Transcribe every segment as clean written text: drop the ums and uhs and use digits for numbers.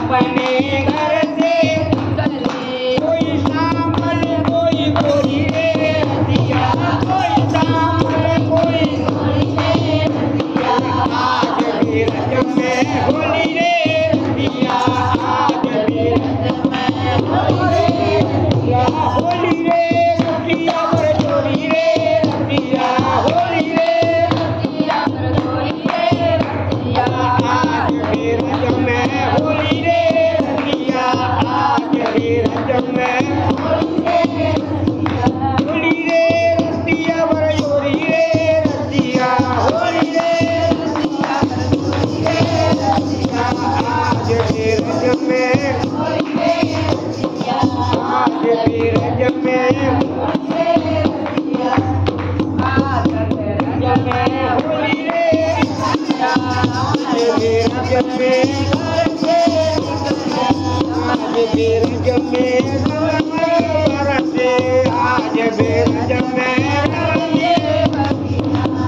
अपने घर से कोई शामल कोई गोरी रे रतिया कोई शामल कोई गोरी रे रतिया आज भी रज में होली रे रतिया आज भी रज में होली रे रतिया होली रे रतिया पर चोरी रे रतिया होली रे रतिया पर चोरी रे रतिया आज भी रज में होली रे रतिया आज भी रज में होली रे रतिया पर चोरी रे रतिया होली रे रतिया पर चोरी रे रतिया आज भी रज में आज भी रज में होली रे आज भी रज में आज भी रज में बरसे आज भी रज में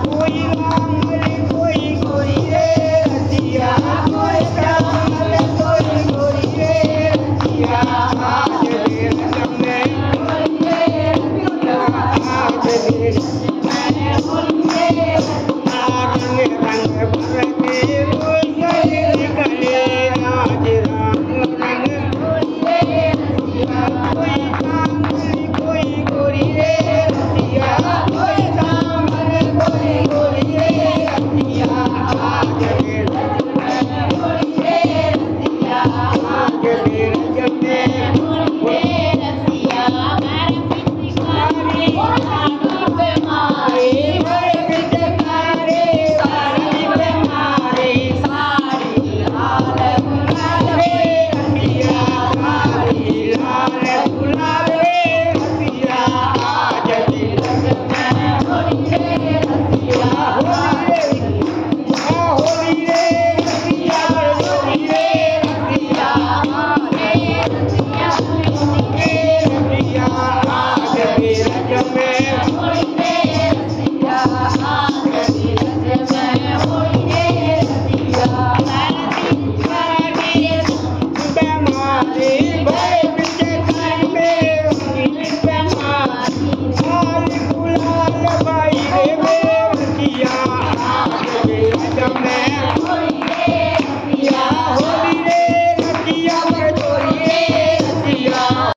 कोई रामल कोई गोरी रे रतिया कोई रामल कोई गोरी रे रतिया आज भी रज में आज भी रंग रंग भर के कोई गले आज राम रंग कोई कामल कोई गोरी रे रतिया कोई कामल कोई गोरी रे